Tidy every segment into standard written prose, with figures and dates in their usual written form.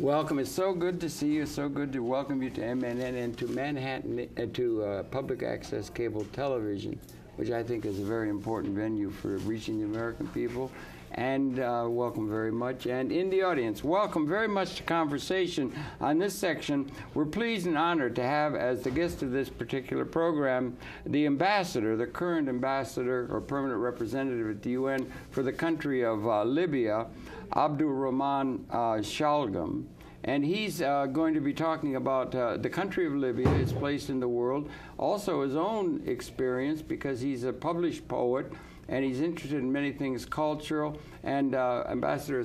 Welcome. It's so good to see you. So good to welcome you to MNN and to Manhattan, to public access cable television, which I think is a very important venue for reaching the American people. And welcome very much. And in the audience, welcome very much to conversation on this section. We're pleased and honored to have as the guest of this particular program the ambassador, the current ambassador or permanent representative at the UN for the country of Libya, Abdurrahman Shalgham. And he's going to be talking about the country of Libya, its place in the world, also his own experience because he's a published poet and he's interested in many things cultural. And Ambassador,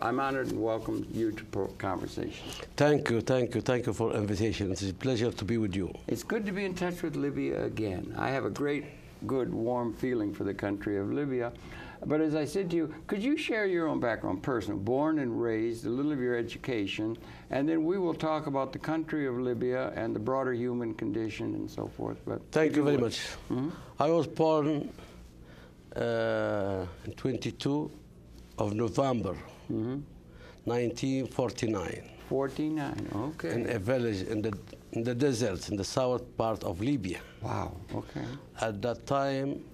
I'm honored and welcome you to conversation. Thank you for the invitation. It's a pleasure to be with you. It's good to be in touch with Libya again. I have a good, warm feeling for the country of Libya. But as I said to you, could you share your own background, personal, born and raised, a little of your education, and then we will talk about the country of Libya and the broader human condition and so forth. But thank you very much. Mm-hmm. I was born 22 of November, 1949. 49, okay. In a village in the desert, in the south part of Libya. Wow, okay. At that time,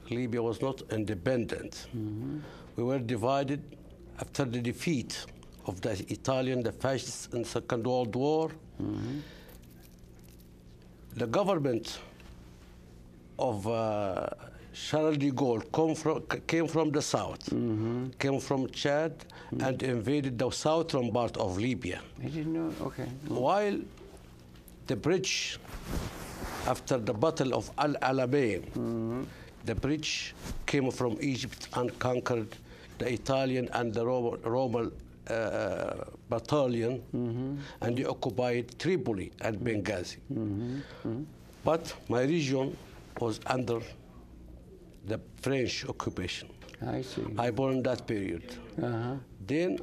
Libya was not independent. We were divided after the defeat of the Italian, the fascists in the Second World War. The government of Charles de Gaulle came from the south, came from Chad, and invaded the southern part of Libya. I didn't know, okay. While the British, after the Battle of Al-Alamein, the British came from Egypt and conquered the Italian and the Roman battalion, and they occupied Tripoli and Benghazi. But my region was under the French occupation. I see. I born in that period. Then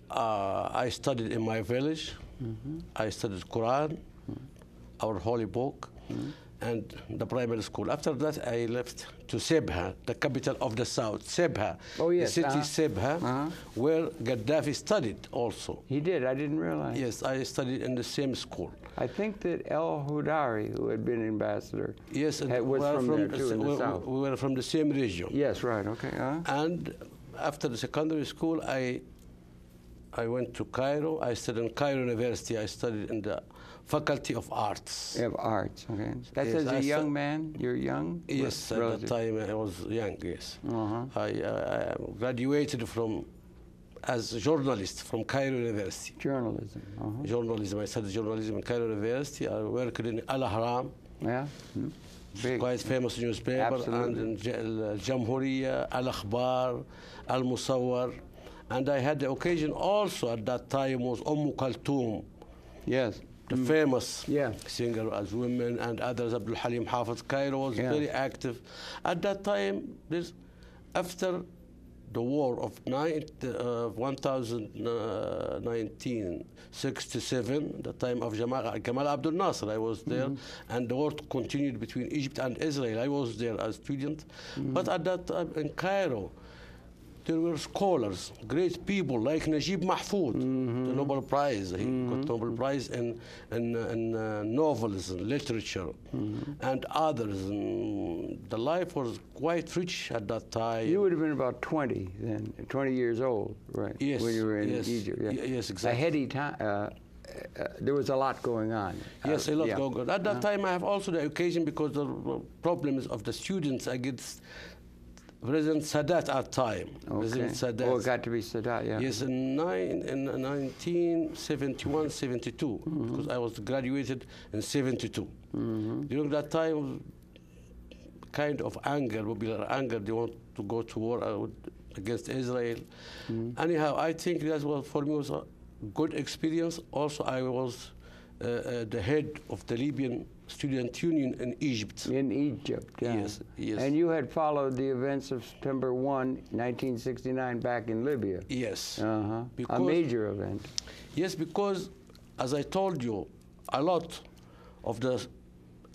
I studied in my village. I studied Quran, our holy book, and the primary school. After that, I left to Sebha, the capital of the south, Sebha. Oh, yes. The city Sebha, where Gaddafi studied also. He did? I didn't realize. Yes, I studied in the same school. I think that Al-Hudari, who had been ambassador, yes, was from there too, in the south. We were from the same region. Yes, right, okay. And after the secondary school, I went to Cairo. I studied in Cairo University. I studied in the Faculty of Arts. Of Arts, okay. That's yes, as a young man? You're young? Yes, at that time I was young, yes. I graduated as a journalist from Cairo University. Journalism. Journalism. I studied journalism in Cairo University. I worked in Al-Ahram. Yeah. Big. Quite famous newspaper. Absolutely. And in Jamahiriya, Al-FAJR, Al-Musawwar. And I had the occasion also at that time was Kulthum. Yes. The famous singer as women and others, Abdul Halim Hafiz. Cairo was very active. At that time, after the war of 1967, the time of Gamal Abdel Nasser, I was there, and the war continued between Egypt and Israel. I was there as a student. But at that time in Cairo, there were scholars, great people like Najib Mahfoud, the Nobel Prize. He got Nobel Prize in novels and literature, and others. And the life was quite rich at that time. You would have been about 20 then, 20 years old, right? Yes. When you were in Egypt. Yeah. Yes, exactly. A heady time. There was a lot going on. Yes, a lot going on. At that time, I have also the occasion because the problems of the students against President Sadat at time. Okay. President Sadat. Oh, it got to be Sadat, yeah. Yes, in 1971, 72, because I was graduated in 72. During that time, kind of anger, popular anger, they want to go to war against Israel. Anyhow, I think that was, for me, was a good experience. Also, I was the head of the Libyan Student Union in Egypt. In Egypt, yeah. Yes, yes. And you had followed the events of September 1, 1969 back in Libya. Yes. A major event. Yes, because, as I told you, a lot of the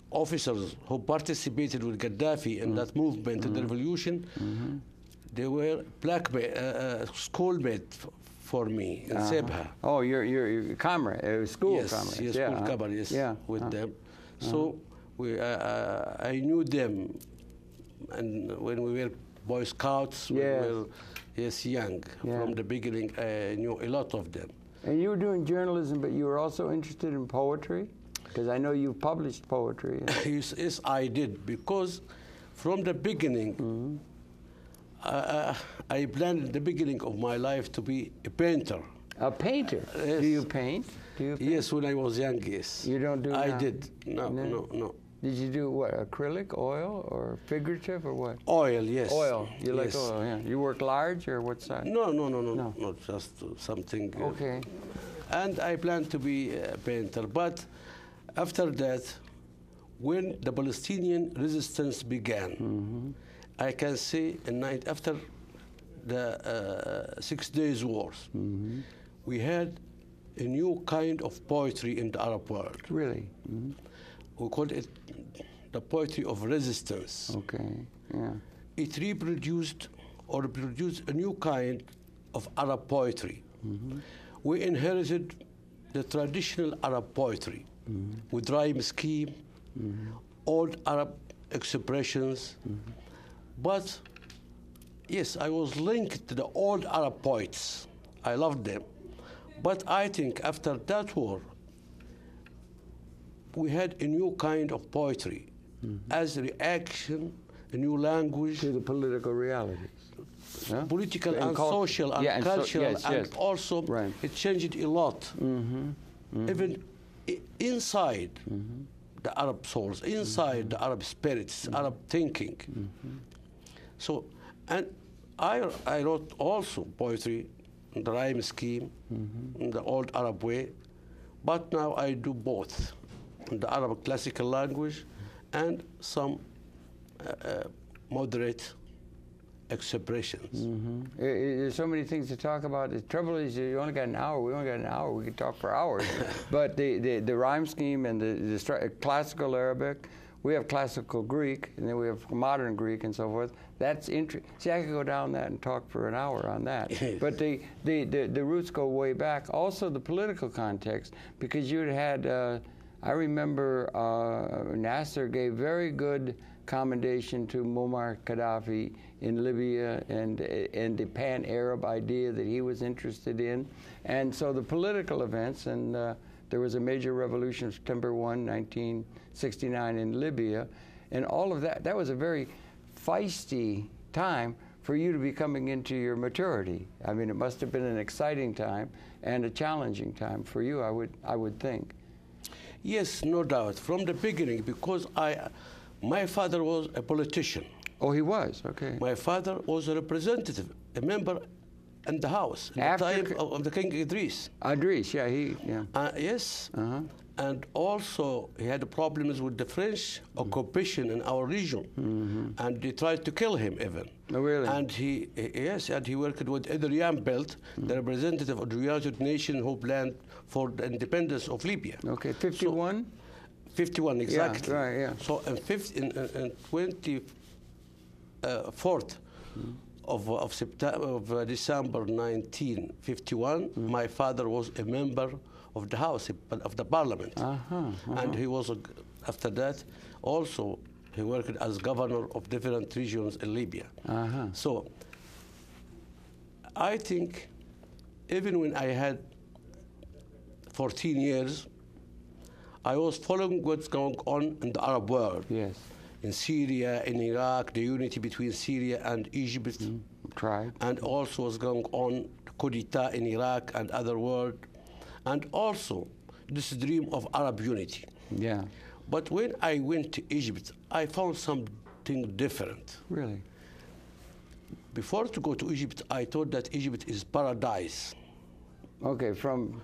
officers who participated with Gaddafi in that movement, in the revolution, they were schoolmates before me in Sebha. Oh, your comrade, school comrades. Yes, yeah, school comrades, with them. So I knew them, and when we were Boy Scouts, we were young. From the beginning, I knew a lot of them. And you were doing journalism, but you were also interested in poetry? Because I know you published poetry. Yes, I did, because from the beginning, I planned at the beginning of my life to be a painter. A painter? Yes. Do you paint? Yes, when I was young, yes. You don't do I now? did. No. Did you do what, acrylic, oil, or figurative, or what? Oil, yes. Oil. You like oil, yeah. You work large, or what size? No, just something. Okay. And I planned to be a painter, but after that, when the Palestinian resistance began, I can say after the 6 Days Wars, we had a new kind of poetry in the Arab world. Really? We called it the poetry of resistance. Okay, yeah. It reproduced or produced a new kind of Arab poetry. We inherited the traditional Arab poetry with rhyme scheme, old Arab expressions. But yes, I was linked to the old Arab poets. I loved them. But I think after that war, we had a new kind of poetry as a reaction, a new language. To the political realities. Yeah? Political and social and cultural, and also it changed a lot. Even inside the Arab souls, inside the Arab spirits, Arab thinking. So, and I wrote also poetry in the rhyme scheme, in the old Arab way, but now I do both, in the Arab classical language and some moderate expressions. There's so many things to talk about. The trouble is you only got an hour. We only got an hour. We could talk for hours. But the rhyme scheme and the classical Arabic, we have classical Greek, and then we have modern Greek and so forth. That's interesting. See, I could go down that and talk for an hour on that. But the roots go way back. Also the political context, because you'd had, I remember Nasser gave very good commendation to Muammar Gaddafi in Libya and the pan-Arab idea that he was interested in. And so the political events, and there was a major revolution September 1, 1969 in Libya, and all of that, that was a very feisty time for you to be coming into your maturity. I mean, it must have been an exciting time and a challenging time for you, I would think. Yes, no doubt. From the beginning, because my father was a politician. Oh, he was? Okay. My father was a representative, a member in the House at the time of the King Idris. Idris, yeah, yes. And also, he had problems with the French occupation in our region. And they tried to kill him even. Oh, really? And he worked with Adrian Belt, the representative of the United Nations who planned for the independence of Libya. Okay, 51? 51, exactly. Yeah, right, yeah. So in 24th of December 1951, my father was a member of the House, of the Parliament. And he was, after that, also, he worked as governor of different regions in Libya. So I think even when I had 14 years, I was following what's going on in the Arab world. Yes. In Syria, in Iraq, the unity between Syria and Egypt. And also what's going on, coup d'etat in Iraq and other world. And also this dream of Arab unity. Yeah. But when I went to Egypt, I found something different. Really? Before to go to Egypt, I thought that Egypt is paradise. Okay, from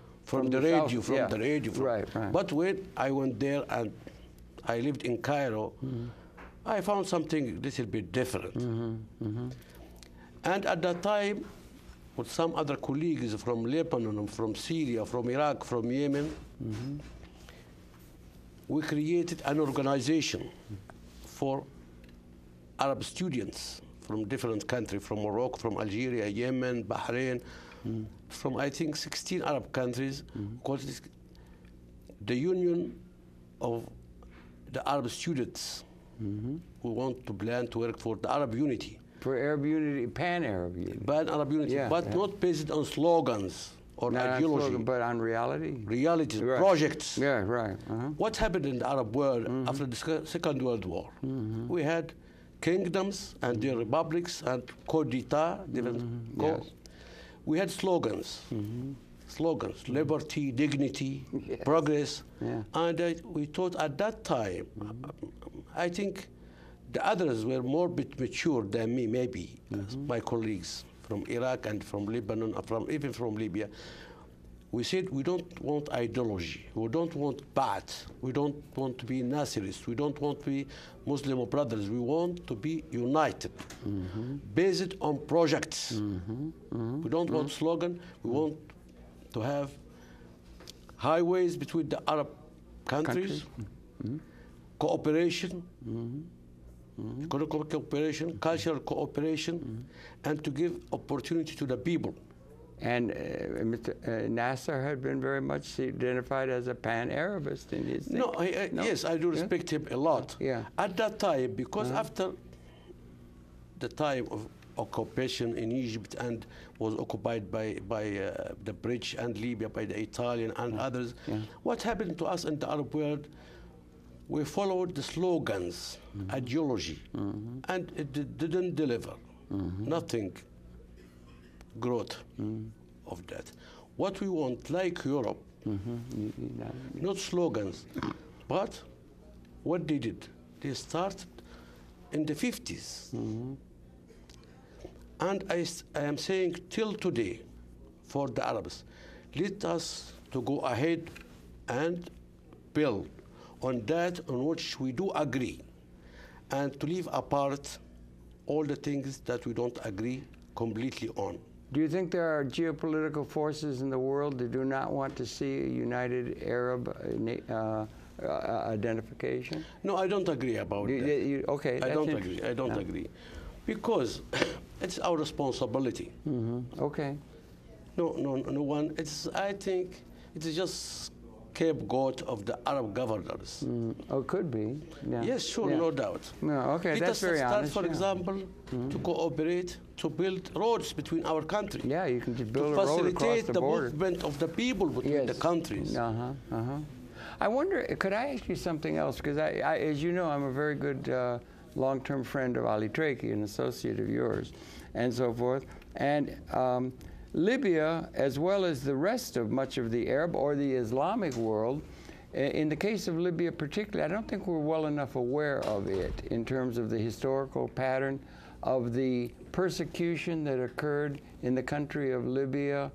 the radio, the radio. Right. But when I went there and I lived in Cairo, I found something a little bit different. And at that time, with some other colleagues from Lebanon, from Syria, from Iraq, from Yemen, we created an organization for Arab students from different countries, from Morocco, from Algeria, Yemen, Bahrain, from, I think, 16 Arab countries, called the Union of the Arab Students, who want to plan to work for the Arab unity. For Arab unity, pan-Arab unity. Pan-Arab unity, but not based on slogans or Not ideology. on slogan, but on reality. Realities, Right. projects. Yeah, right. What happened in the Arab world after the Second World War? We had kingdoms and their republics and coup d'etat, Yes. We had slogans, liberty, dignity, progress. Yeah. And we thought at that time, I think the others were more bit mature than me, maybe, my colleagues from Iraq and from Lebanon, even from Libya. We said we don't want ideology, we don't want Ba'ath, we don't want to be Nasirists, we don't want to be Muslim brothers, we want to be united, based on projects. We don't want slogan, we want to have highways between the Arab countries, cooperation, economic cooperation, cultural cooperation, and to give opportunity to the people. And Mr. Nasser had been very much identified as a pan-Arabist in his thing. No, yes, I do respect him a lot. Yeah. At that time, because after the time of occupation in Egypt and was occupied by the British and Libya, by the Italian and others, what happened to us in the Arab world? We followed the slogans, ideology, and it didn't deliver. Nothing growth of that. What we want, like Europe, not slogans, but what they did. They started in the 50s. And I am saying till today, for the Arabs, let us to go ahead and build on that on which we do agree, and to leave apart all the things that we don't agree completely on. Do you think there are geopolitical forces in the world that do not want to see a united Arab identification? No, I don't agree about that. Okay, I don't agree. I don't agree. Because it's our responsibility. Okay. No one. I think it's just scapegoat of the Arab governors. Oh, it could be. Yeah. Yes, sure, no doubt. No, okay, Let that's us very start, honest. for example, to cooperate, to build roads between our countries. Yeah, you can just build a to road across facilitate the border. movement of the people between the countries. I wonder, could I ask you something else? Because I as you know, I'm a very good long-term friend of Ali Traki, an associate of yours, and so forth. And Libya, as well as the rest of much of the Arab or the Islamic world, in the case of Libya particularly, I don't think we're well enough aware of it in terms of the historical pattern of the persecution that occurred in the country of Libya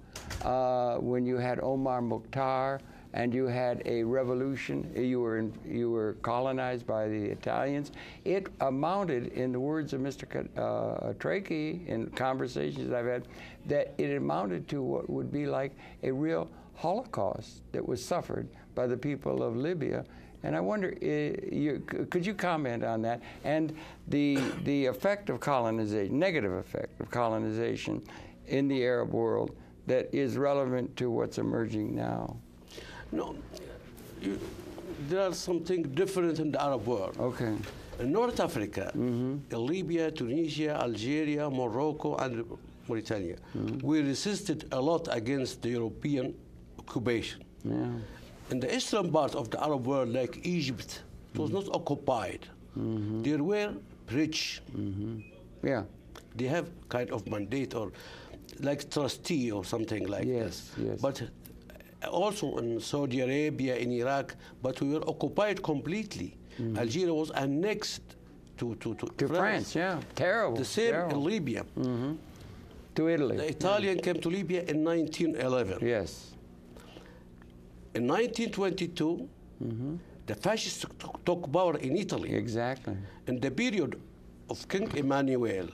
when you had Omar Mukhtar and you had a revolution. You were colonized by the Italians. It amounted, in the words of Mr. Traki in conversations I've had, that it amounted to what would be like a real Holocaust that was suffered by the people of Libya. And I wonder, could you comment on that and the effect of colonization, negative effect of colonization in the Arab world that is relevant to what's emerging now? No, there is something different in the Arab world. Okay. In North Africa, Libya, Tunisia, Algeria, Morocco, and Mauritania, we resisted a lot against the European occupation. Yeah. In the eastern part of the Arab world, like Egypt, it was not occupied. They were rich. Yeah. They have kind of mandate or like trustee or something like this. Yes. But also in Saudi Arabia, in Iraq, but we were occupied completely. Algeria was annexed to France. Yeah, terrible. The same terrible. in Libya. To Italy. The Italian came to Libya in 1911. Yes. In 1922, the fascists took power in Italy. Exactly. In the period of King Emmanuel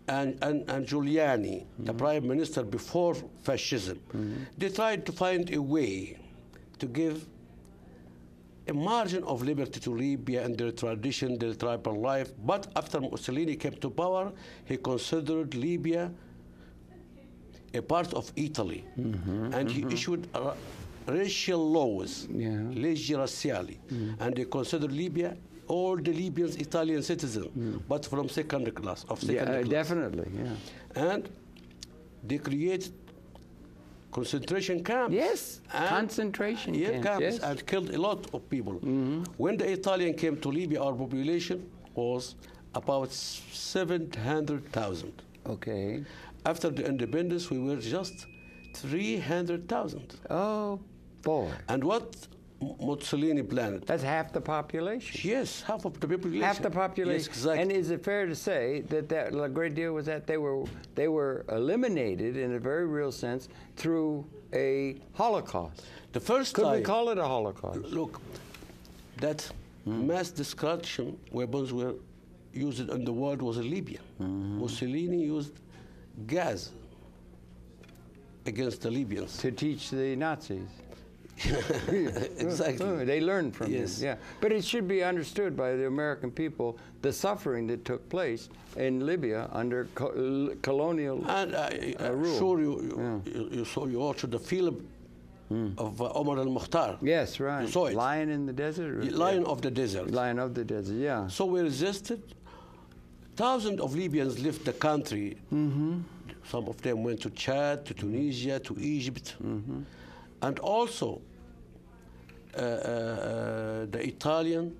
and Giuliani, the prime minister before fascism, they tried to find a way to give a margin of liberty to Libya and their tradition, their tribal life. But after Mussolini came to power, he considered Libya a part of Italy, and he issued racial laws, leggi razziali, and they considered Libya all the Libyans Italian citizens, but from second class, class. Definitely, And they created concentration camps. Yes, concentration camps. Yes. And killed a lot of people. When the Italian came to Libya, our population was about 700,000. Okay. After the independence, we were just 300,000. Oh, boy. And what Mussolini planned? That's half the population. Yes, half of the population. Half the population. Yes, exactly. And is it fair to say that a great deal was that they were eliminated in a very real sense through a Holocaust? The first Could time, we call it a Holocaust? Look, that mass destruction weapons were used in the world was in Libya. Mussolini used gas against the Libyans. To teach the Nazis. Exactly. They learned from yes. it. Yeah. But it should be understood by the American people the suffering that took place in Libya under colonial and rule. Sure you watched the film of Omar al-Mukhtar. Yes, right. You saw it. Lion in the Desert? Lion of the Desert. Lion of the Desert, yeah. So we resisted. Thousands of Libyans left the country. Some of them went to Chad, to Tunisia, to Egypt. And also, the Italian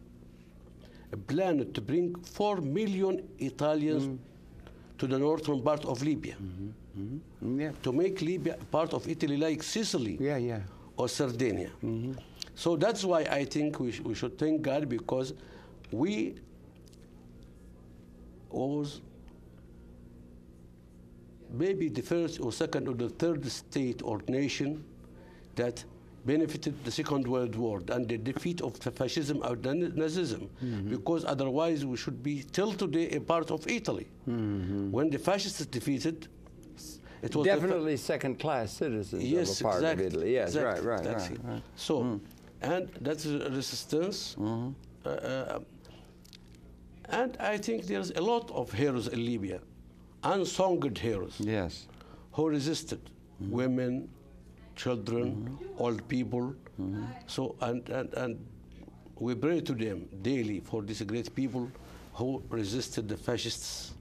planned to bring 4 million Italians to the northern part of Libya. To make Libya part of Italy like Sicily or Sardinia. So that's why I think we should thank God, because we was maybe the first or second or the third state or nation that benefited the Second World War and the defeat of the fascism and Nazism, because otherwise we should be till today a part of Italy. When the fascists defeated, it was definitely second-class citizens of a part of Italy. Yes, exactly. right. So, and that's resistance. And I think there's a lot of heroes in Libya, unsung heroes, yes, who resisted, women, children, old people. So and we pray to them daily for these great people who resisted the fascists.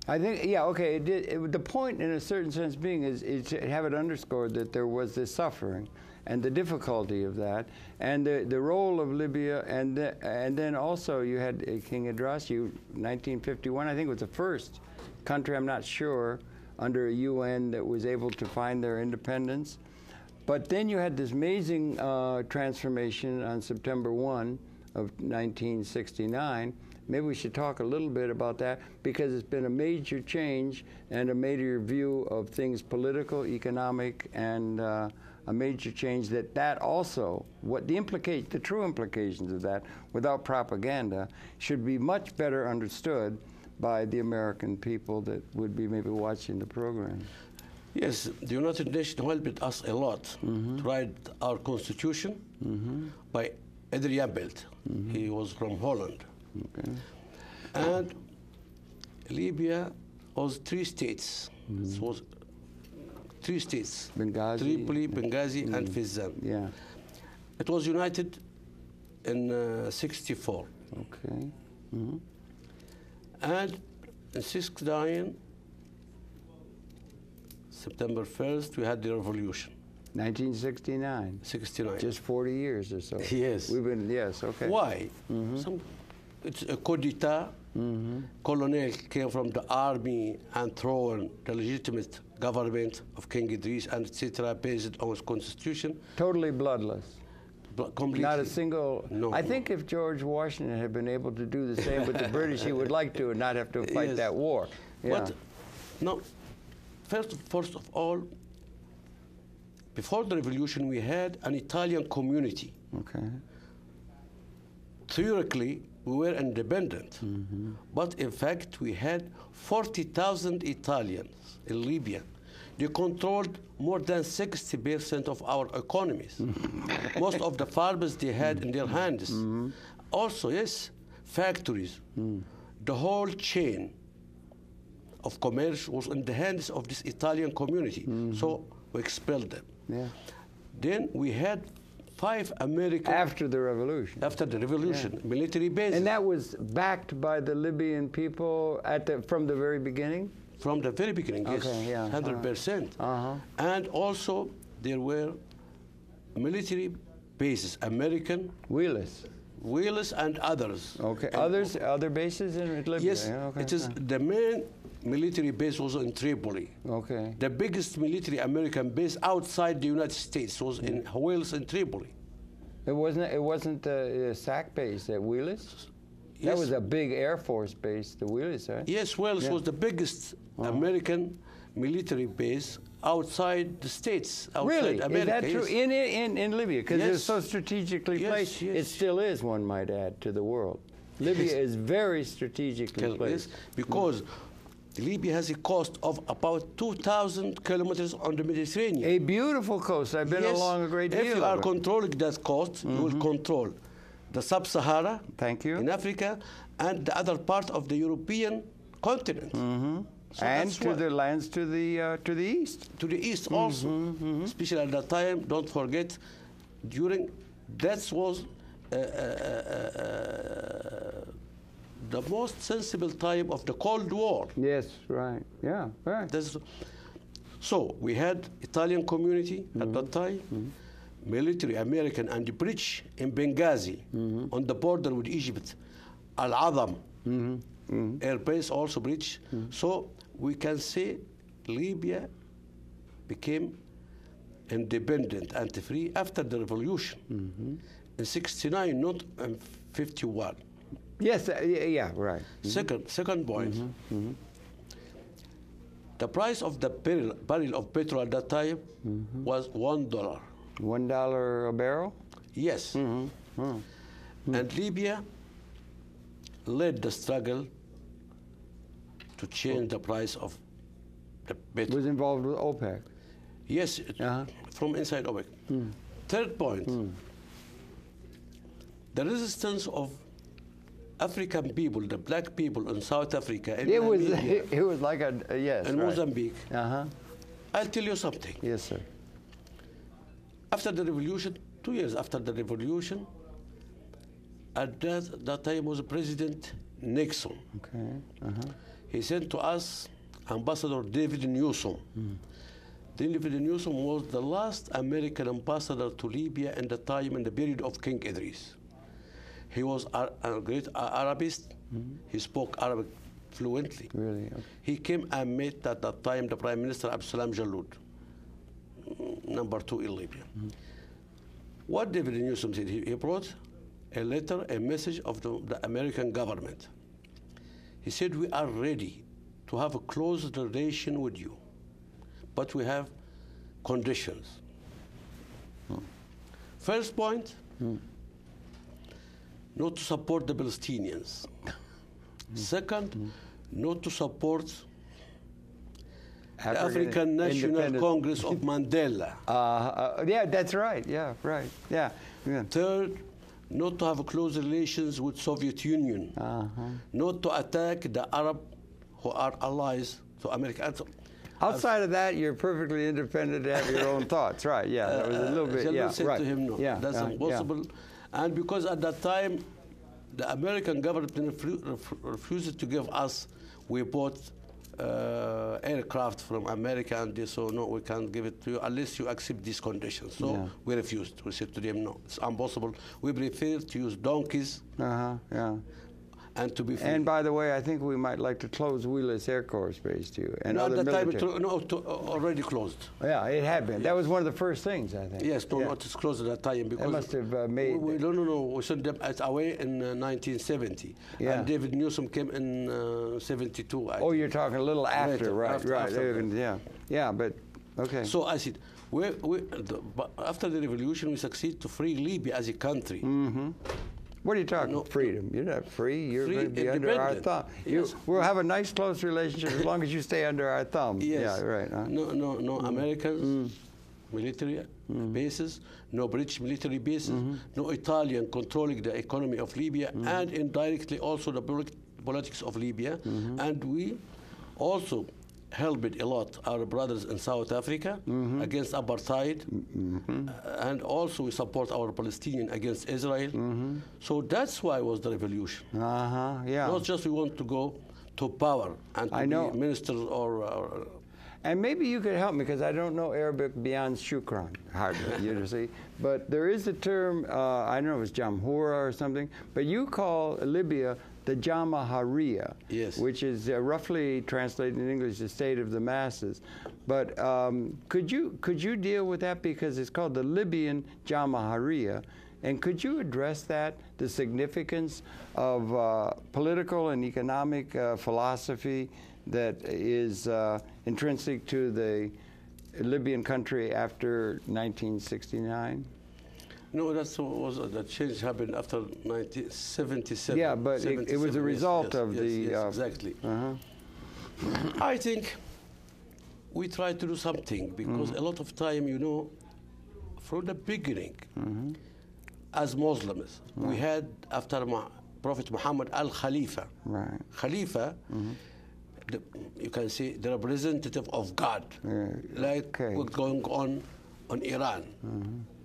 I think, okay. The point, in a certain sense, being is to have it underscored that there was this suffering and the difficulty of that, and the role of Libya, and then also you had King Idris. 1951, I think, was the first country, I'm not sure, under a UN that was able to find their independence. But then you had this amazing transformation on September 1 of 1969. Maybe we should talk a little bit about that, because it's been a major change and a major view of things, political, economic, and a major change that also, what the true implications of that, without propaganda, should be much better understood by the American people that would be maybe watching the program. Yes, the United Nations helped us a lot to write our constitution by Adrian Belt. He was from Holland. Okay. And Libya was 3 states. It was 3 states. Benghazi. Tripoli, Benghazi, and Fezzan. Yeah. It was united in 64. Okay. And in 69, September 1st, we had the revolution. 1969. 69. Just 40 years or so. Yes. We've been, yes, okay. Why? It's a coup d'etat. Colonel came from the army and thrown the legitimate government of King Idris, and etc., based on his constitution. Totally bloodless. Completely. Not a single. No. I think if George Washington had been able to do the same with the British, he would like to and not have to fight that war. Yeah. But no, first of all, before the revolution, we had an Italian community. Okay. Theoretically, we were independent, but in fact, we had 40,000 Italians in Libya. They controlled more than 60% of our economies. Most of the farmers they had in their hands. Also, yes, factories, the whole chain of commerce was in the hands of this Italian community. So we expelled them. Yeah. Then we had 5 American... After the revolution. After the revolution, military bases. And that was backed by the Libyan people from the very beginning? From the very beginning, yes, Okay, yeah. 100%. And also there were military bases, American, Willis and others. Okay, And other bases in Libya? Yes, Yeah, okay. it is the main military base was in Tripoli. Okay. The biggest military American base outside the United States was in Wales and Tripoli. It wasn't the SAC base at Willis? Yes. That was a big Air Force base, the Willis, right? Yes, Wales was the biggest American military base outside the States, outside Really? America. Is that true? Yes. In Libya? Because Yes. it's so strategically Yes, placed. yes. It still is, one might add, to the world. Libya is very strategically placed. Yes, because Libya has a coast of about 2,000 kilometers on the Mediterranean. A beautiful coast. I've been along a great deal. If you are of it. controlling that coast, you will control the Sub-Sahara Thank you. in Africa and the other part of the European continent. So And that's to why- the lands to the east. to the east also, especially at that time. Don't forget, that was the most sensible time of the Cold War. Yes, right. Yeah, right. So we had Italian community at that time, military American and British in Benghazi, on the border with Egypt, Al-Adham, air base also British. So we can say Libya became independent and free after the revolution in 69, not in 51. Yes, yeah, right. Second point, the price of the barrel of petrol at that time was $1. $1 a barrel? Yes. And Libya led the struggle to change the price of the petrol. Was involved with OPEC? Yes, from inside OPEC. Third point, the resistance of African people, the black people in South Africa, and It was like a yes. and right. Mozambique. Uh-huh. I'll tell you something. Yes, sir. After the revolution, 2 years after the revolution, at that time was President Nixon. Okay. He sent to us Ambassador David Newsom. David Newsom was the last American ambassador to Libya in the time in the period of King Idris. He was a great Arabist. He spoke Arabic fluently. Really? Okay. He came and met at that time the Prime Minister Abdurrahman Mohamed Shalgham, number 2 in Libya. What David Newsom said, he brought a letter, a message of the American government. He said, we are ready to have a close relation with you, but we have conditions. First point, not to support the Palestinians. Second, not to support the African National Congress of Mandela. Yeah, that's right. Yeah, right. Yeah. Third, not to have close relations with Soviet Union. Not to attack the Arab who are allies to America. Outside of that, you're perfectly independent to have your own thoughts, right? Yeah, that was a little bit. Yeah, said right. to him, no, yeah, that's impossible. Yeah. And because at that time, the American government refused to give us, we bought aircraft from America, and they said, no, we can't give it to you unless you accept these conditions. So we refused. We said to them, no, it's impossible. We prefer to use donkeys. Yeah. And to be free. And by the way, I think we might like to close Wheelers Air Corps Base too, and other military. Already closed. Yeah, it had been. That was one of the first things, I think. Yes, not closed at that time because it must have made. No. We sent them away in 1970. Yeah. And David Newsom came in 72. You're talking a little after, later, right? After. Yeah, but okay. So I said, after the revolution, we succeed to free Libya as a country. What are you talking about? Freedom. You're not free. You're Free, going to be under our thumb. Yes. We'll have a nice, close relationship as long as you stay under our thumb. Yes. Yeah, right. Huh? No Americans, military bases, no British military bases, no Italian controlling the economy of Libya, and indirectly also the politics of Libya. And we also helped a lot our brothers in South Africa against apartheid, and also we support our Palestinian against Israel. So that's why it was the revolution. Yeah. Not just we want to go to power and to be ministers or and maybe you could help me, because I don't know Arabic beyond shukran, hardly, you see. But there is a term, I don't know if it's Jamahiriya or something, but you call Libya the Jamahiriya, yes, which is roughly translated in English, the state of the masses. But could you deal with that, because it's called the Libyan Jamahiriya? And could you address that, the significance of political and economic philosophy that is intrinsic to the Libyan country after 1969? No, that change happened after 1977. Yeah, but it was a result of the... Yes, exactly. I think we try to do something, because a lot of time, you know, from the beginning, as Muslims, we had, after Prophet Muhammad, Al-Khalifa. Right. Khalifa, you can say the representative of God, like what's going on Iran.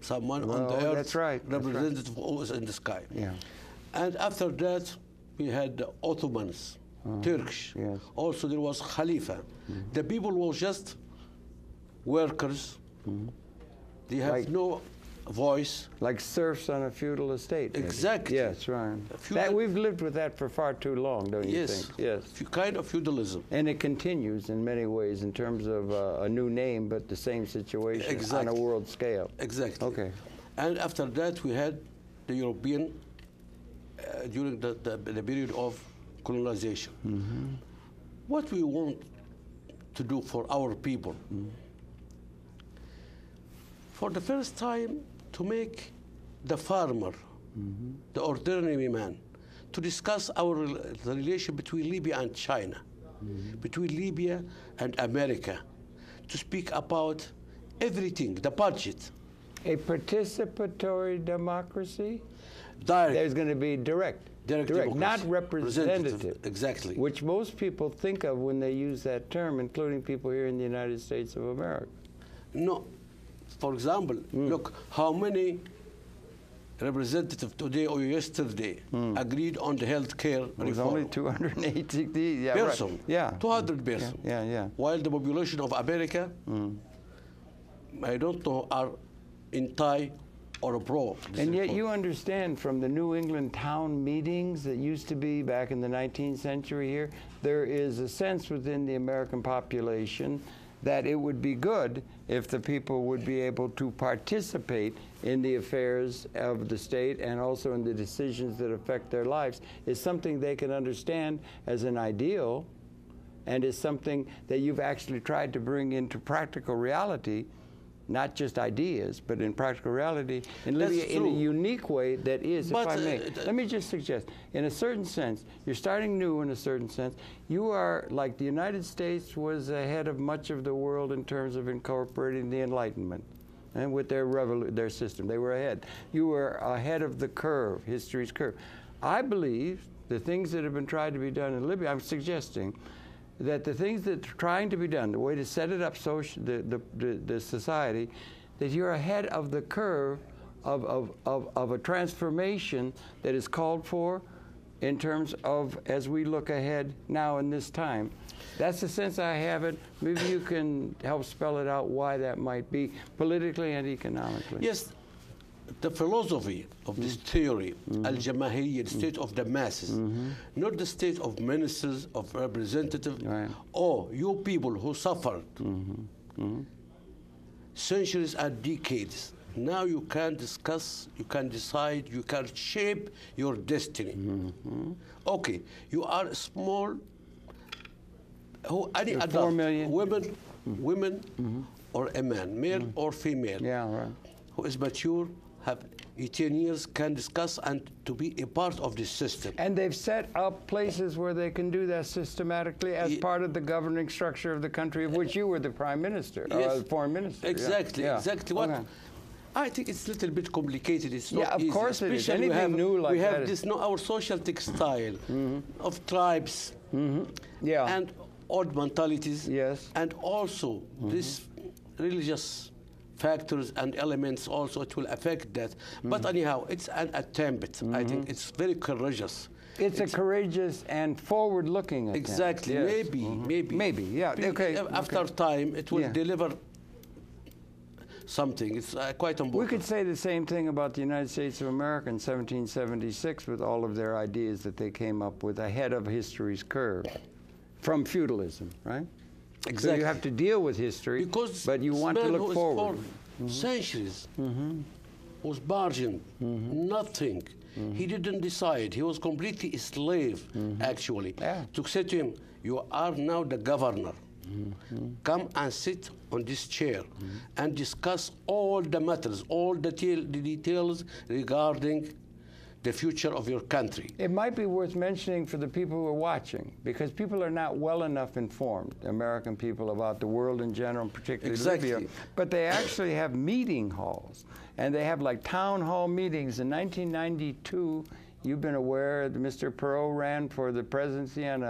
Someone on the earth, that's right. representative always in the sky. Yeah. And after that, we had the Ottomans, Turkish. Yes. Also, there was Khalifa. The people were just workers. They have no voice. Like serfs on a feudal estate. Maybe. Exactly. Yes, right. That, we've lived with that for far too long, don't you think? Yes. Kind of feudalism. And it continues in many ways in terms of a new name, but the same situation on a world scale. Exactly. Okay. And after that, we had the European during the period of colonization. What we want to do for our people, for the first time, to make the farmer, the ordinary man, to discuss the relation between Libya and China, between Libya and America, to speak about everything, the budget. A participatory democracy? Direct. There's going to be direct, not representative. Exactly. Which most people think of when they use that term, including people here in the United States of America. No. For example, look how many representatives today or yesterday agreed on the health care reform. It was only 280 person. Right. Yeah. 200 person. Yeah. While the population of America, I don't know, are in Thai or pro. And yet you understand from the New England town meetings that used to be back in the 19th century here, there is a sense within the American population that it would be good if the people would be able to participate in the affairs of the state and also in the decisions that affect their lives, is something they can understand as an ideal, and is something that you've actually tried to bring into practical reality, not just ideas, but in practical reality in Libya in a unique way that is, but, if I may. Let me just suggest, in a certain sense, you're starting new in a certain sense. You are, like the United States was ahead of much of the world in terms of incorporating the Enlightenment and with their system. They were ahead. You were ahead of the curve, history's curve. I believe the things that have been tried to be done in Libya, I'm suggesting, that the things that are trying to be done, the way to set it up, the society, that you're ahead of the curve of a transformation that is called for in terms of, as we look ahead now in this time. That's the sense I have it. Maybe you can help spell it out why that might be, politically and economically. Yes. The philosophy of this theory, Al-Jamahiriya, the state of the masses, not the state of ministers, of representatives, or you people who suffered centuries and decades. Now you can discuss, you can decide, you can shape your destiny. Okay, you are small, any adult, 4 million. women or a man, male or female, who is mature, have 18 years, can discuss and to be a part of this system. And they've set up places where they can do that systematically as part of the governing structure of the country of which you were the prime minister, or the foreign minister. Exactly, exactly. What I think it's a little bit complicated. It's not easy. Of course it is. Especially Anything new like that. We have this, our social textile of tribes. And old mentalities, yes, and also this religious factors and elements also, it will affect that. But anyhow, it's an attempt. I think it's very courageous. It's a courageous and forward-looking attempt. Exactly. Yes. Maybe. Yeah. Okay. After time, it will deliver something. It's quite important. We could say the same thing about the United States of America in 1776 with all of their ideas that they came up with ahead of history's curve from feudalism, right? Exactly. So you have to deal with history, but you want to look forward. Centuries was bargained, nothing. He didn't decide. He was completely a slave, actually. To say to him, you are now the governor. Come and sit on this chair and discuss all the matters, all the details regarding the future of your country. It might be worth mentioning for the people who are watching, because people are not well enough informed, American people, about the world in general, particularly Libya. But they actually have meeting halls, and they have like town hall meetings. In 1992, you've been aware that Mr. Perot ran for the presidency, and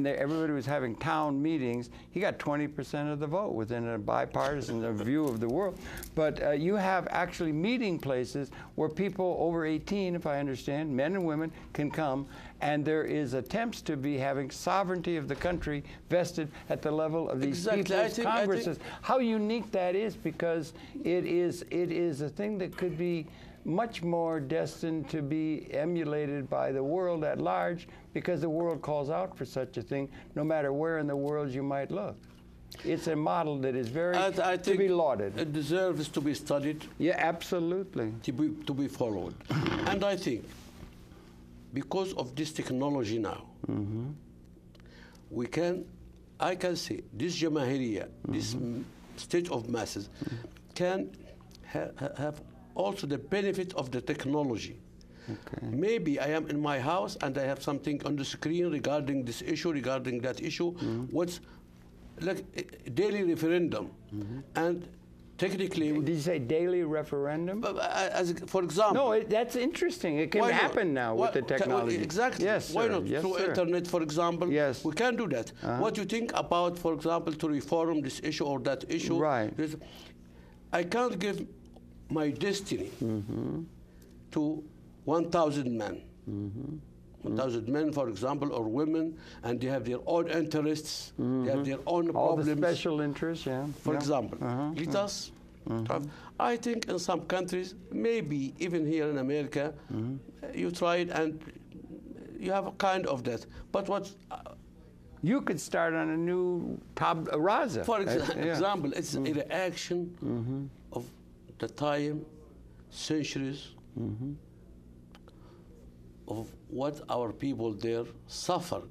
everybody was having town meetings. He got 20% of the vote within a bipartisan view of the world. But you have actually meeting places where people over 18, if I understand, men and women, can come, and there is attempts to be having sovereignty of the country vested at the level of these people's congresses. How unique that is, because it is a thing that could be much more destined to be emulated by the world at large, because the world calls out for such a thing, no matter where in the world you might look. It's a model that is very to be lauded. It deserves to be studied. Yeah, absolutely. To be followed. And I think because of this technology now, I can say this Jamahiriya, this state of masses, can have also the benefit of the technology. Maybe I am in my house and I have something on the screen regarding this issue, regarding that issue, what's like a daily referendum. And technically... Did you say daily referendum? For example... No, that's interesting. It can happen now with the technology. Exactly. Yes, Why not? Yes, Through internet, for example, yes, we can do that. What do you think about, for example, to reform this issue or that issue? Right. I can't give my destiny to 1,000 men. 1,000 men, for example, or women, and they have their own interests, they have their own problems. All the special interests, For example, let us, I think in some countries, maybe even here in America, you try it and you have a kind of that. But what... you could start on a new raza. For example, it's a reaction of the time, centuries, of what our people there suffered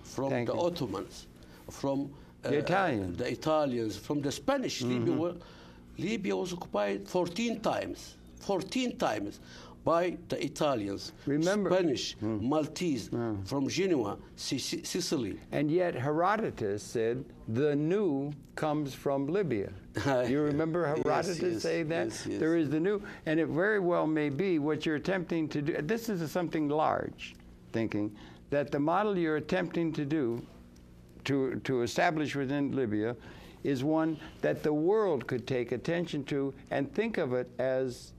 from the Ottomans, from the Italians, from the Spanish. Libya was occupied 14 times by the Italians, Spanish, Maltese, from Genoa, Sicily. And yet Herodotus said the new comes from Libya. You remember Herodotus saying that? Yes. There is the new, and it very well may be what you're attempting to do. This is something large, thinking that the model you're attempting to do, to establish within Libya, is one that the world could take attention to and think of it as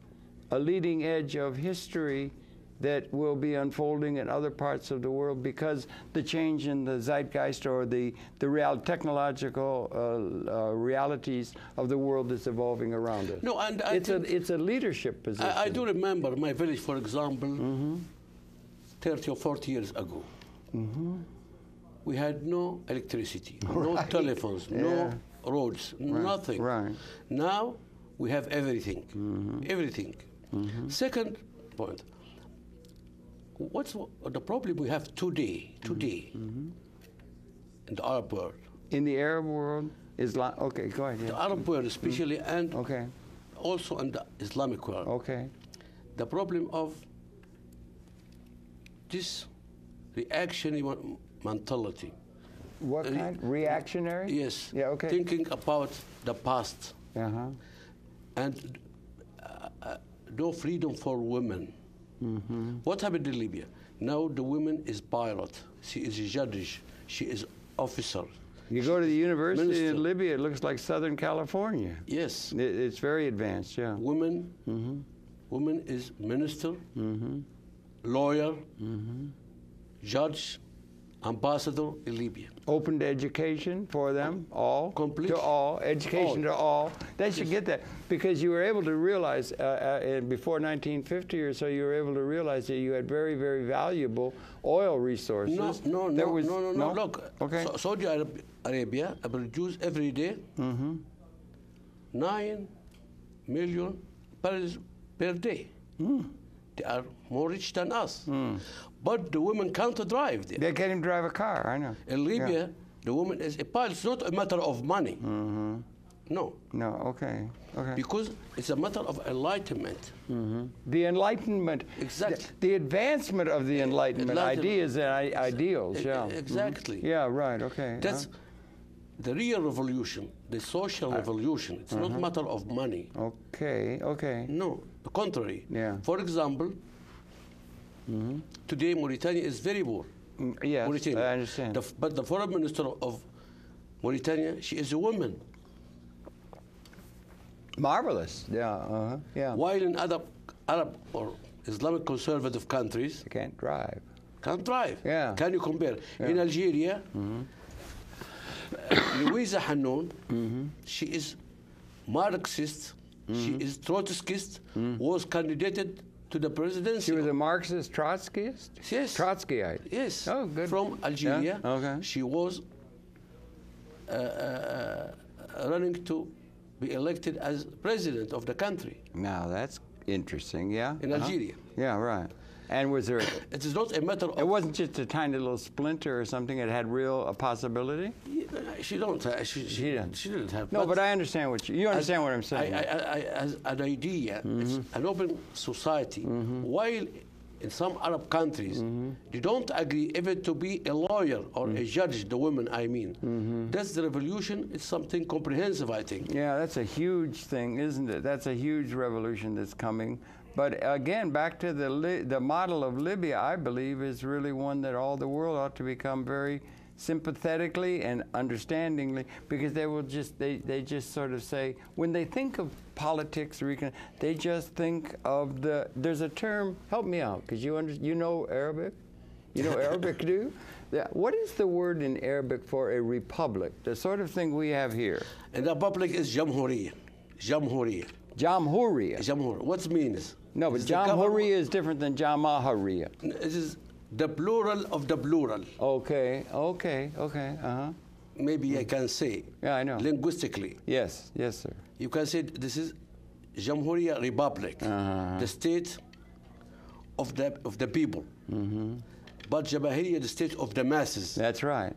a leading edge of history that will be unfolding in other parts of the world, because the change in the zeitgeist or the technological realities of the world is evolving around us. No, and it's a leadership position. I do remember my village, for example, 30 or 40 years ago. We had no electricity, no telephones, no roads, nothing. Now we have everything, everything. Second point, what's the problem we have today in the Arab world? In the Arab world, Islam. Okay, go ahead. The Arab world, especially, and also in the Islamic world. The problem of this reactionary mentality. What kind? Reactionary? Yes. Yeah. Okay. Thinking about the past. And no freedom for women. What happened in Libya? Now the woman is pirate. She is a judge. She is officer. You go to the university Minister. in Libya, it looks like Southern California. Yes. It's very advanced, yeah. Women is minister, lawyer, judge, ambassador in Libya. Open to education for them, all? Complete. To all, education to all. They should get that, because you were able to realize, before 1950 or so, you were able to realize that you had very, very valuable oil resources. No. Look, okay. Saudi Arabia produce every day 9 million barrels per day. They are more rich than us. But the women can't drive there. They can't even drive a car, I know. In Libya, the woman is a pilot. It's not a matter of money. No. No, okay. Because it's a matter of enlightenment. The Enlightenment. Exactly. The advancement of the Enlightenment ideas and ideals, yeah. Exactly. Yeah, right, okay. That's the real revolution, the social revolution. It's not a matter of money. Okay. No, the contrary. Yeah. For example, today Mauritania is very poor. Yes, Mauritania. I understand. But the foreign minister of Mauritania, she is a woman. Marvelous, yeah, yeah. While in other Arab or Islamic conservative countries, They can't drive. can't drive. Yeah. Can you compare? In Algeria, Louisa Hannoun, she is Marxist, she is Trotskyist, was candidated to the presidency. She was a Marxist Trotskyist? Yes. Trotskyite? Yes. Oh, good. From Algeria. Yeah? Okay. She was running to be elected as president of the country. Now, that's interesting, yeah? In Algeria. Yeah, right. And was there... It is not a matter of... It wasn't just a tiny little splinter or something. It had real a possibility? She don't. She didn't. She didn't have... No, but I understand what you understand what I'm saying. As an idea, it's an open society. While in some Arab countries, they don't agree even to be a lawyer or a judge, the women, I mean. That's the revolution. It's something comprehensive, I think. Yeah, that's a huge thing, isn't it? That's a huge revolution that's coming. But again, back to the model of Libya, I believe, is really one that all the world ought to become very sympathetically and understandingly, because they will just they just sort of say, when they think of politics, they just think of there's a term, help me out, because you know Arabic? You know Arabic, do? Yeah. What is the word in Arabic for a republic? The sort of thing we have here. And the republic is Jamahiriya. Jamhuriya. Jamhur. What means? No, but Jamhuriya is different than Jamahiriya. It is the plural of the plural. Okay. Maybe I can say. Yeah, I know. Linguistically. Yes, sir. You can say this is Jamhuriya Republic, the state of the people. But Jamahiriya, the state of the masses. That's right.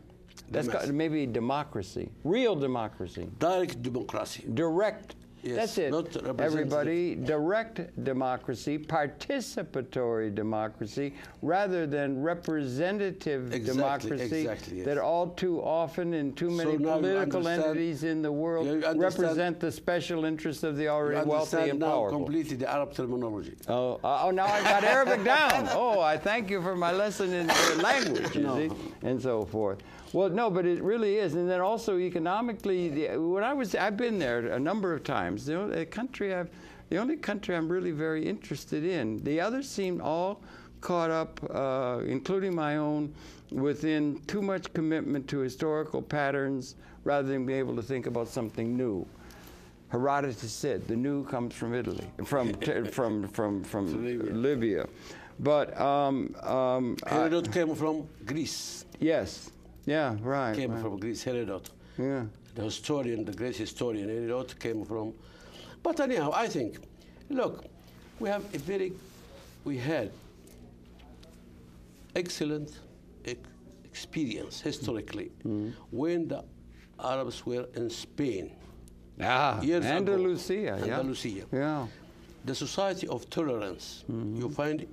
That's maybe democracy, real democracy. Direct democracy. Direct. Yes, that's it. not Everybody, direct democracy, participatory democracy, rather than representative democracy that all too often in too many political entities in the world represent the special interests of the already wealthy and powerful. Completely the Arab terminology. Oh, now I got Arabic down. Oh, I thank you for my lesson in language, you see, and so forth. Well, no, but it really is. And then also economically, I've been there a number of times. The only country I'm really very interested in. The others seem all caught up, including my own, within too much commitment to historical patterns rather than being able to think about something new. Herodotus said, the new comes from Italy, from Libya. But Herodot came from Greece. Yes. Yeah, right. Came from Greece, Herodot. Yeah. The historian, the great historian, Herodot came from. But anyhow, I think, look, we had excellent experience historically when the Arabs were in Spain. Andalusia. Andalusia. Yeah. The society of tolerance. You find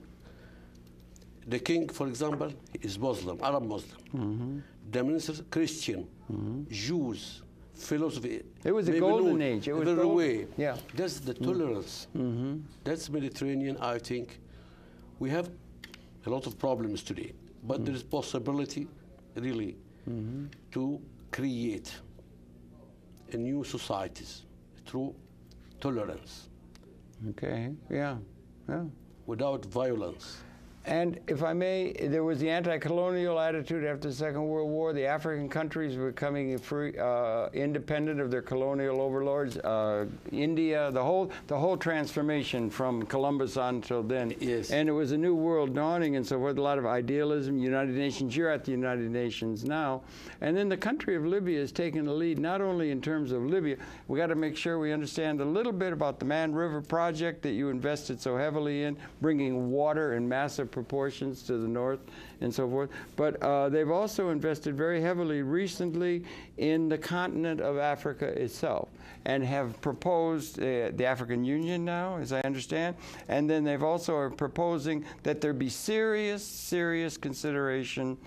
the king, for example, is Muslim, Arab Muslim. The ministers, Christian, Jews, philosophy. It was a golden age. It was golden. Yeah. That's the tolerance. That's Mediterranean, I think. We have a lot of problems today, but there is possibility, really, to create a new societies through tolerance. Okay, yeah, yeah. Without violence. And if I may, there was the anti-colonial attitude after the Second World War. The African countries were becoming free, independent of their colonial overlords. India, the whole transformation from Columbus on until then. Yes. And it was a new world dawning and so forth. A lot of idealism. United Nations. You're at the United Nations now, and then the country of Libya has taken the lead. Not only in terms of Libya, we got to make sure we understand a little bit about the Man River project that you invested so heavily in, bringing water in massive proportions to the north and so forth. But they've also invested very heavily recently in the continent of Africa itself and have proposed the African Union now, as I understand, and then they've also are proposing that there be serious consideration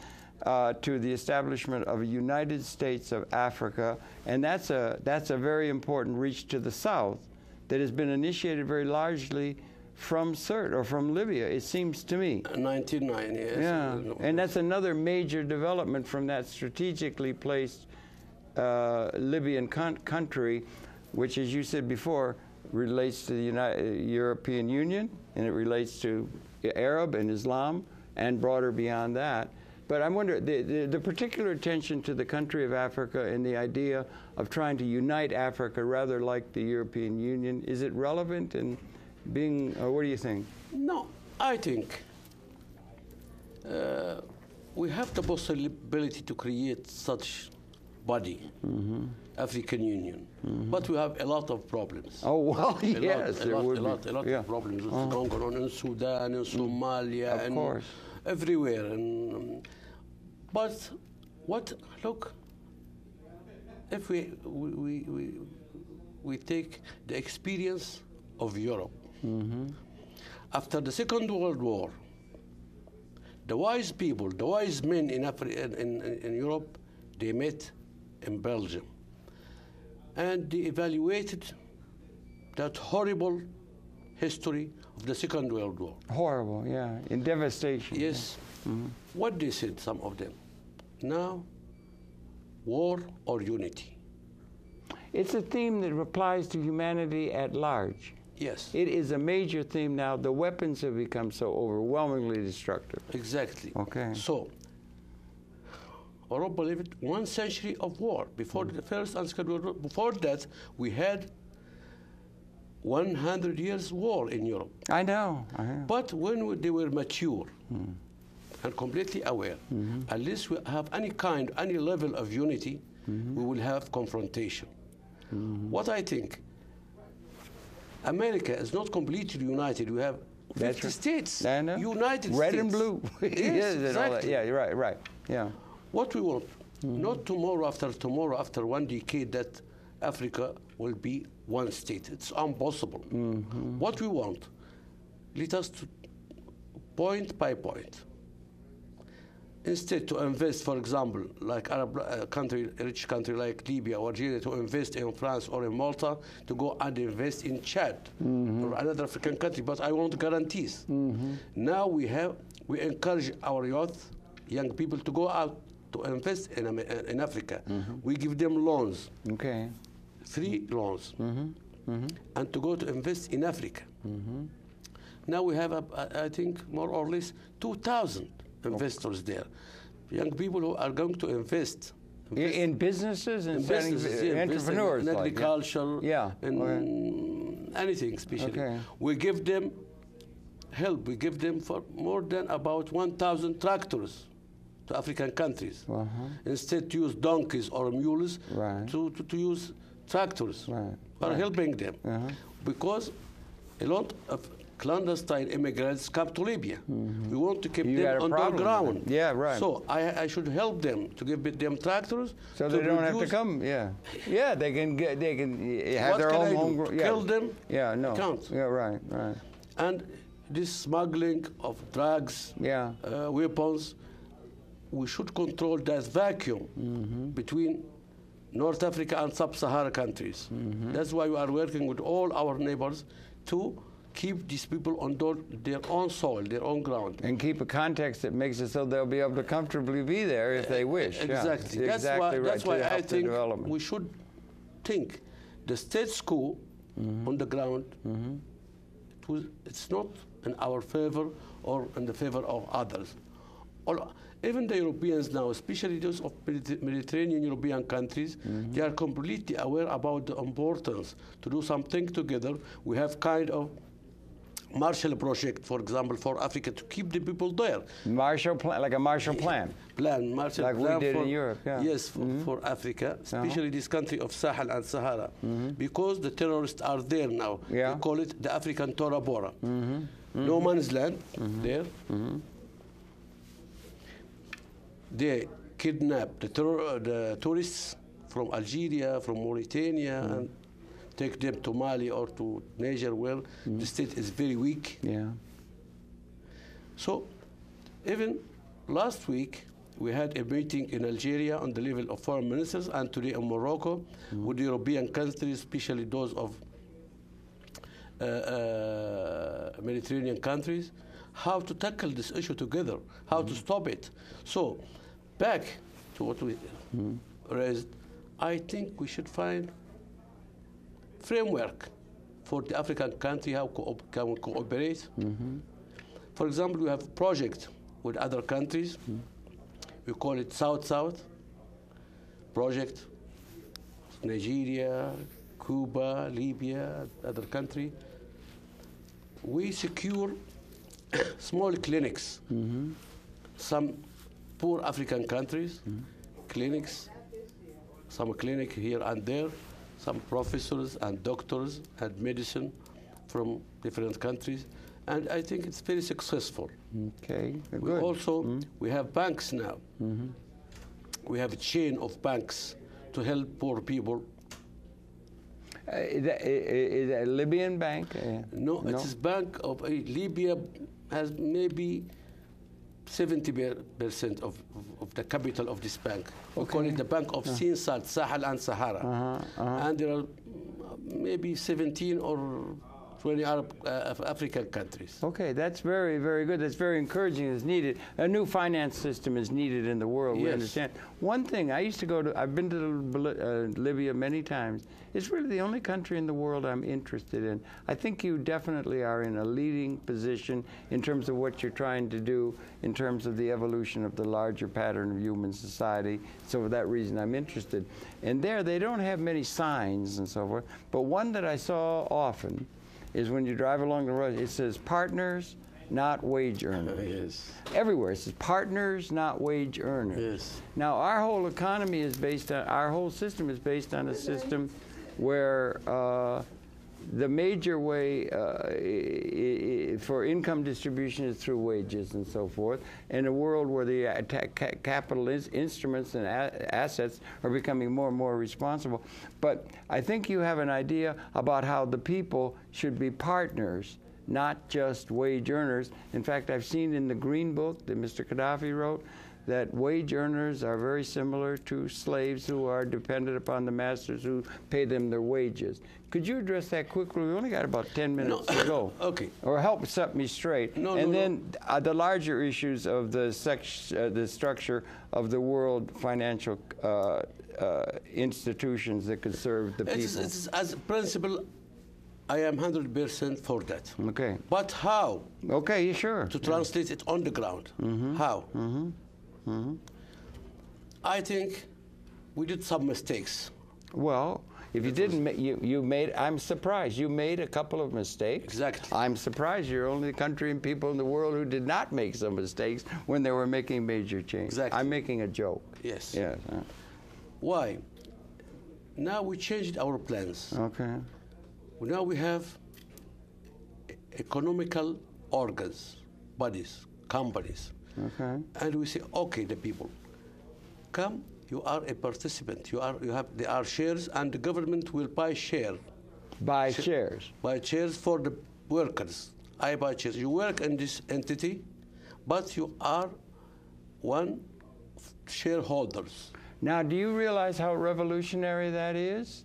to the establishment of a United States of Africa, and that's a very important reach to the south that has been initiated very largely from CERT or from Libya, it seems to me. 1990, yes. Yeah, and that's another major development from that strategically placed Libyan country, which, as you said before, relates to the European Union, and it relates to Arab and Islam, and broader beyond that. But I wonder, the particular attention to the country of Africa and the idea of trying to unite Africa rather like the European Union, is it relevant in being, what do you think? No, I think we have the possibility to create such body, African Union, but we have a lot of problems. Oh, well, yes, a lot of problems going on in Sudan, in Somalia, and everywhere. And, but look, if we take the experience of Europe, after the Second World War, the wise people, the wise men in Europe, they met in Belgium, and they evaluated that horrible history of the Second World War. Horrible, yeah, in devastation. Yes. What they said, some of them, now, war or unity? It's a theme that applies to humanity at large. Yes. It is a major theme now. The weapons have become so overwhelmingly destructive. Exactly. Okay. So, Europe lived 1 century of war. Before the First and Second World War, before that, we had 100 years war in Europe. I know. But when they were mature and completely aware, unless we have any level of unity, we will have confrontation. What I think, America is not completely united. We have 50 states united. Red states. and blue. Yes, exactly. Yeah, you're right. Yeah. What we want, not tomorrow, after 1 decade, that Africa will be one state. It's impossible. What we want, let us point by point. Instead to invest, for example, like Arab rich country like Libya or Algeria, to invest in France or in Malta, to go and invest in Chad or another African country. But I want guarantees. Now we encourage our young people to go out to invest in Africa. We give them loans, free loans, and to go to invest in Africa. Now we have, I think, more or less 2,000 investors there, young people who are going to invest in businesses and entrepreneurs, in agriculture, in anything especially. We give them help. We give them for more than about 1,000 tractors to African countries. Instead to use donkeys or mules, to use tractors. We're helping them because a lot of clandestine immigrants come to Libya. We want to keep them underground. Yeah, right. So I should help them to give them tractors. So they don't have to come. Yeah, they can have their own home. Kill them? Yeah, no. Can't. Yeah, right. And this smuggling of drugs, weapons, we should control that vacuum between North Africa and sub-Saharan countries. That's why we are working with all our neighbors to keep these people on their own soil, their own ground. And keep a context that makes it so they'll be able to comfortably be there if they wish. Exactly. Yeah, That's why I think we should think the status quo on the ground, it's not in our favor or in the favor of others. Even the Europeans now, especially those of Mediterranean European countries, they are completely aware about the importance to do something together. We have kind of Marshall Project, for example, for Africa to keep the people there. Marshall Plan, like a Marshall Plan. Marshall like Plan we did for, in Europe, yeah. Yes, for Africa, especially this country of Sahel and Sahara, because the terrorists are there now. Yeah. We call it the African Tora Bora. No man's land there. They kidnap the tourists from Algeria, from Mauritania, and take them to Mali or to Niger, where the state is very weak. Yeah. So, even last week, we had a meeting in Algeria on the level of foreign ministers, and today in Morocco with the European countries, especially those of Mediterranean countries, how to tackle this issue together, how to stop it. So, back to what we raised, I think we should find framework for the African country, how can we cooperate. For example, we have a project with other countries. We call it South-South project. Nigeria, Cuba, Libya, other country. We secure small clinics. Some poor African countries, clinics, some clinic here and there, some professors and doctors and medicine from different countries, and I think it's very successful. Okay, good. We also, we have banks now. We have a chain of banks to help poor people. Is that a Libyan bank? No, it is bank of Libya has maybe 70% of the capital of this bank. We call it the Bank of Sin, Sahel and Sahara. And there are maybe 17 or 20 African countries. Okay, that's very, very good. That's very encouraging. It's needed. A new finance system is needed in the world. We understand. One thing, I've been to Libya many times. It's really the only country in the world I'm interested in. I think you definitely are in a leading position in terms of what you're trying to do, in terms of the evolution of the larger pattern of human society. So for that reason, I'm interested. And there, they don't have many signs and so forth, but one that I saw often is when you drive along the road, it says partners, not wage earners. Everywhere it says partners, not wage earners. Now our whole economy is based on, our whole system is based on a system where the major way for income distribution is through wages and so forth, in a world where the capital instruments and assets are becoming more and more responsible. But I think you have an idea about how the people should be partners, not just wage earners. In fact, I've seen in the Green Book that Mr. Gaddafi wrote that wage earners are very similar to slaves who are dependent upon the masters who pay them their wages. Could you address that quickly? We only got about 10 minutes to go. Okay. Or help set me straight. Then the larger issues of the structure of the world financial institutions that could serve the people. It's as a principle, I am 100% for that. Okay. But how? Okay, sure. To translate it on the ground. How? I think we did some mistakes. Well, if you didn't, you made, I'm surprised. You made a couple of mistakes. Exactly. I'm surprised you're only the country and people in the world who did not make some mistakes when they were making major changes. Exactly. I'm making a joke. Yes. Yes. Why? Now we changed our plans. Okay. Now we have economical organs, bodies, companies. Okay. And we say, okay, the people, come, you are a participant. There are shares, and the government will buy shares. Buy shares. Buy shares for the workers. I buy shares. You work in this entity, but you are one shareholders. Now, do you realize how revolutionary that is?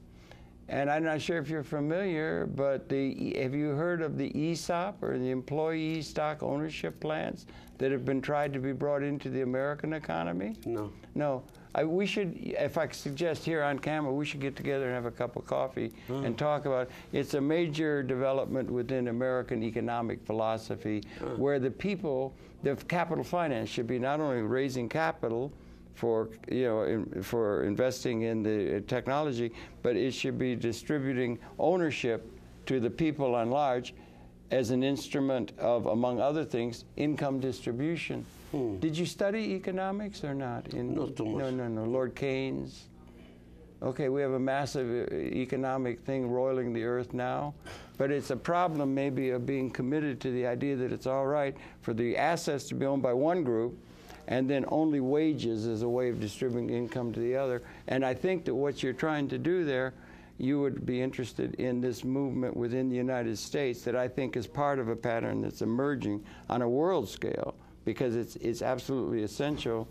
And I'm not sure if you're familiar, but have you heard of the ESOP, or the employee stock ownership plans that have been tried to be brought into the American economy? No. No. We should, if I suggest here on camera, we should get together and have a cup of coffee and talk about it. It's a major development within American economic philosophy where the people, the capital finance should be not only raising capital for, for investing in the technology, but it should be distributing ownership to the people on large as an instrument of, among other things, income distribution. Did you study economics or not? Not too much. No. Lord Keynes. Okay, we have a massive economic thing roiling the earth now, but it's a problem maybe of being committed to the idea that it's all right for the assets to be owned by one group, and then only wages as a way of distributing income to the other. And I think that what you're trying to do there, you would be interested in this movement within the United States that I think is part of a pattern that's emerging on a world scale, because it's absolutely essential.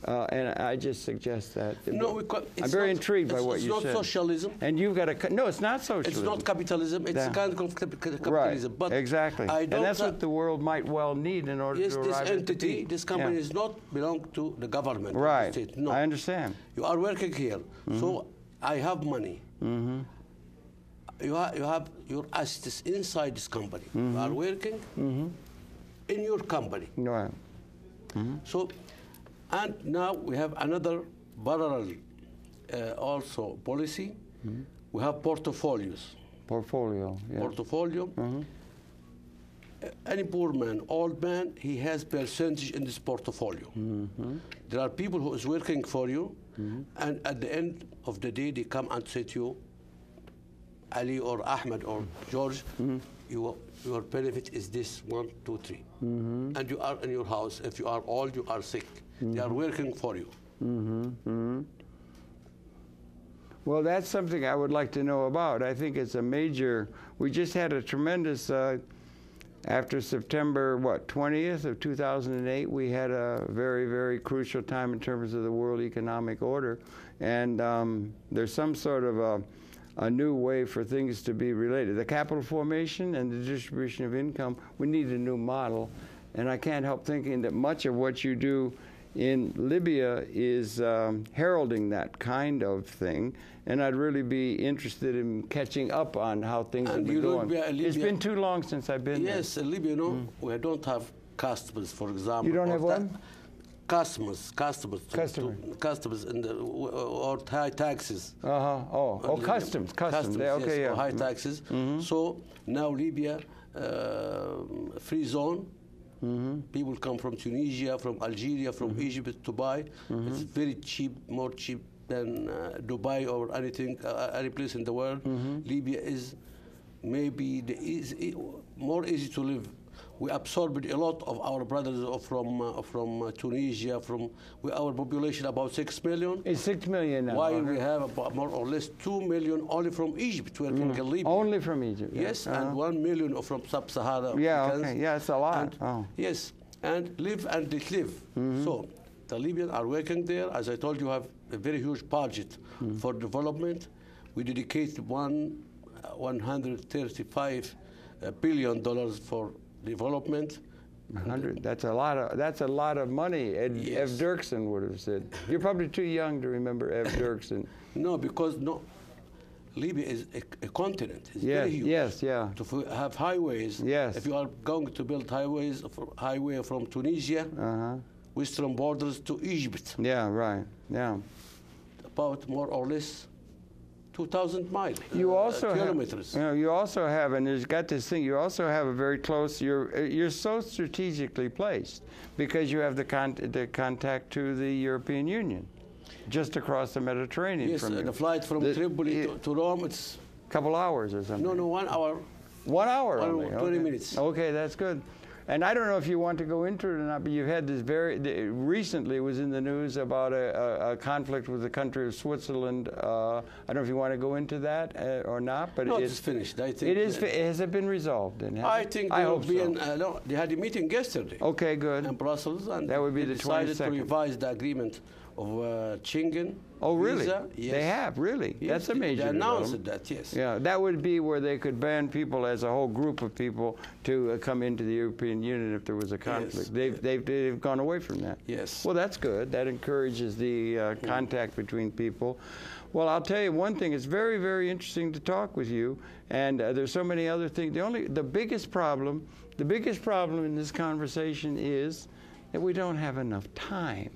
And I just suggest that. No, I'm very intrigued by what you said. It's not socialism. And you've got to, no, it's not socialism. It's not capitalism. It's a kind of capitalism. Right, but exactly. And that's what the world might well need in order to arrive at the peak. This company does not belong to the government. Right, the state. No. I understand. You are working here, so I have money. You have your assets inside this company. You are working in your company. Right. So, and now we have another parallel also policy. We have portfolios. Portfolio, yeah. Portfolio. Any poor man, old man, he has percentage in this portfolio. There are people who is working for you, and at the end of the day, they come and say to you, Ali or Ahmed or George, your benefit is this 1, 2, 3. And you are in your house. If you are old, you are sick. They are working for you. Well, that's something I would like to know about. I think it's a major, we just had a tremendous, after September, 20th of 2008, we had a very, very crucial time in terms of the world economic order. And there's some sort of a new way for things to be related. The capital formation and the distribution of income, we need a new model. And I can't help thinking that much of what you do in Libya is heralding that kind of thing. And I'd really be interested in catching up on how things have been going. It's been too long since I've been there. Yes, in Libya, we don't have customers, for example. You don't have what? Customers in the, or high taxes. Customs. Okay, yes, or high taxes. So now Libya, free zone. People come from Tunisia, from Algeria, from Egypt to buy. It's very cheap, more cheap than Dubai or anything, any place in the world. Libya is maybe more easy to live. We absorbed a lot of our brothers from Tunisia. Our population about 6 million. It's 6 million now. While we have about more or less 2 million only from Egypt working in Libya. Only from Egypt. Yes, and 1 million from sub-Sahara. Yeah, okay. Yeah, it's a lot. Yes, and live and let live. So the Libyans are working there. As I told you, have a very huge budget for development. We dedicate $135 billion for development. 100. That's a lot of money. Ev Dirksen would have said. You're probably too young to remember Ev Dirksen. No, because Libya is a continent. It's very huge. Yes, yeah. To have highways. Yes. If you are going to build highway from Tunisia, western borders to Egypt. Yeah, right. Yeah. About more or less 2,000 miles. You also kilometers. You also have, and there's got this thing. You also have a very close. You're so strategically placed because you have the contact to the European Union, just across the Mediterranean. Yes, from the flight from Tripoli to Rome, it's a couple hours or something. No, 1 hour. 1 hour only. 20 minutes. Okay, that's good. And I don't know if you want to go into it or not, but you've had this recently it was in the news about a conflict with the country of Switzerland. I don't know if you want to go into that or not, but it's finished. I think it is. Has it been resolved? I think they had a meeting yesterday. Okay, good. In Brussels, and that would be they decided to revise the agreement Schengen. Oh, really? Visa. Yes. They have, really? Yes, That's a major They announced development. that, yes. Yeah, that would be where they could ban people as a whole group of people to come into the European Union if there was a conflict. Yes. They've gone away from that. Yes. Well, that's good. That encourages the contact between people. Well, I'll tell you one thing. It's very, very interesting to talk with you. And there's so many other things. The biggest problem in this conversation is that we don't have enough time.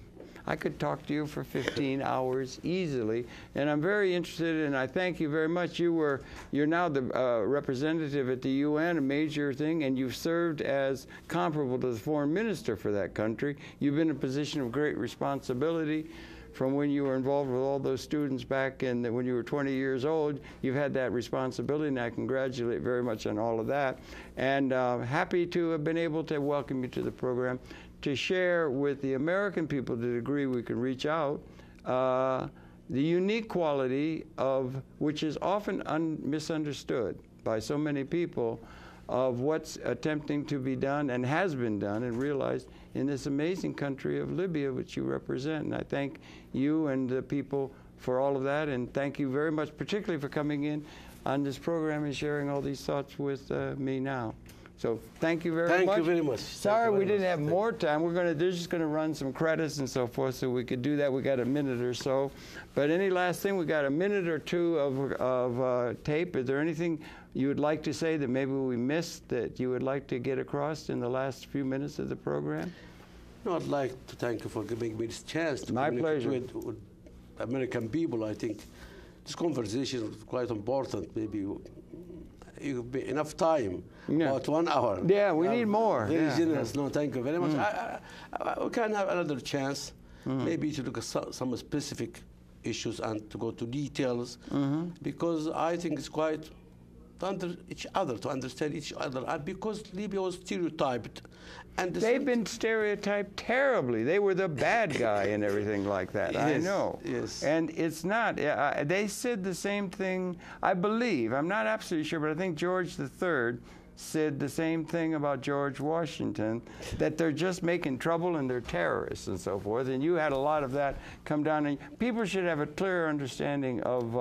I could talk to you for 15 hours easily, and I'm very interested, and I thank you very much. You're now the representative at the UN, a major thing, and you've served as comparable to the foreign minister for that country. You've been in a position of great responsibility from when you were involved with all those students back when you were 20 years old. You've had that responsibility, and I congratulate very much on all of that. And happy to have been able to welcome you to the program, to share with the American people to the degree we can reach out the unique quality of, which is often misunderstood by so many people, of what's attempting to be done and has been done and realized in this amazing country of Libya, which you represent. And I thank you and the people for all of that, and thank you very much, particularly for coming in on this program and sharing all these thoughts with me now. So thank you very much. Thank you very much. Sorry we didn't have more time. They're just going to run some credits and so forth, so we could do that. We got a minute or so. But any last thing? We got a minute or two of tape. Is there anything you would like to say that maybe we missed that you would like to get across in the last few minutes of the program? No, I'd like to thank you for giving me this chance to My communicate pleasure. with American people. I think this conversation is quite important. Maybe you have enough time, about 1 hour. Yeah, we need more. Very generous. No, thank you very much. We can have another chance, maybe to look at some specific issues and to go to details, because I think it's quite to understand each other, and because Libya was stereotyped. And they've been stereotyped terribly. They were the bad guy and everything like that. Yes, I know. Yes. And it's not. They said the same thing, I believe. I'm not absolutely sure, but I think George III said the same thing about George Washington, that they're just making trouble and they're terrorists and so forth. And you had a lot of that come down. And people should have a clear understanding of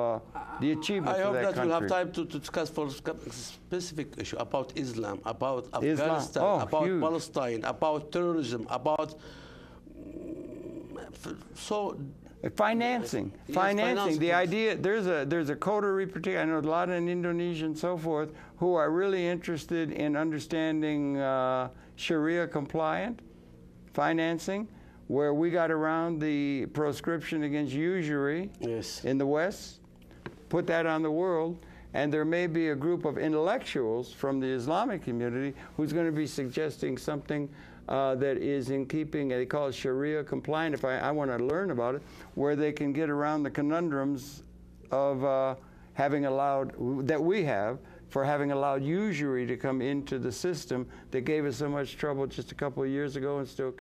the achievements of that country. I hope that we'll have time to discuss for specific issue about Islam, about Afghanistan, about huge. Palestine, about terrorism, about Financing. Yes, Financing. The idea, there's a coterie, particularly, I know a lot in Indonesia and so forth, who are really interested in understanding Sharia compliant financing, where we got around the proscription against usury in the West, put that on the world, and there may be a group of intellectuals from the Islamic community who's going to be suggesting something that is in keeping, they call it Sharia compliant, if I want to learn about it, where they can get around the conundrums of having allowed, that we have, for having allowed usury to come into the system that gave us so much trouble just a couple of years ago and still